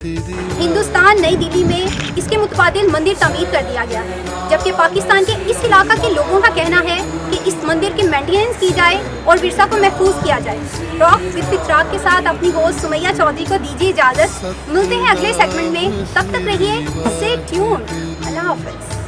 हिंदुस्तान नई दिल्ली में इसके मुतबादिल मंदिर तामीर कर दिया गया है, जबकि पाकिस्तान के इस इलाका के लोगों का कहना है कि इस मंदिर की मेंटेनेंस की जाए और विरसा को महफूज किया जाए। रॉक विद फितराक के साथ अपनी होस्ट सुमैया चौधरी को दीजिए इजाज़त। मिलते हैं अगले सेगमेंट में, तब तक रहिए स्टे ट्यून्ड। अल्लाह हाफ़िज़।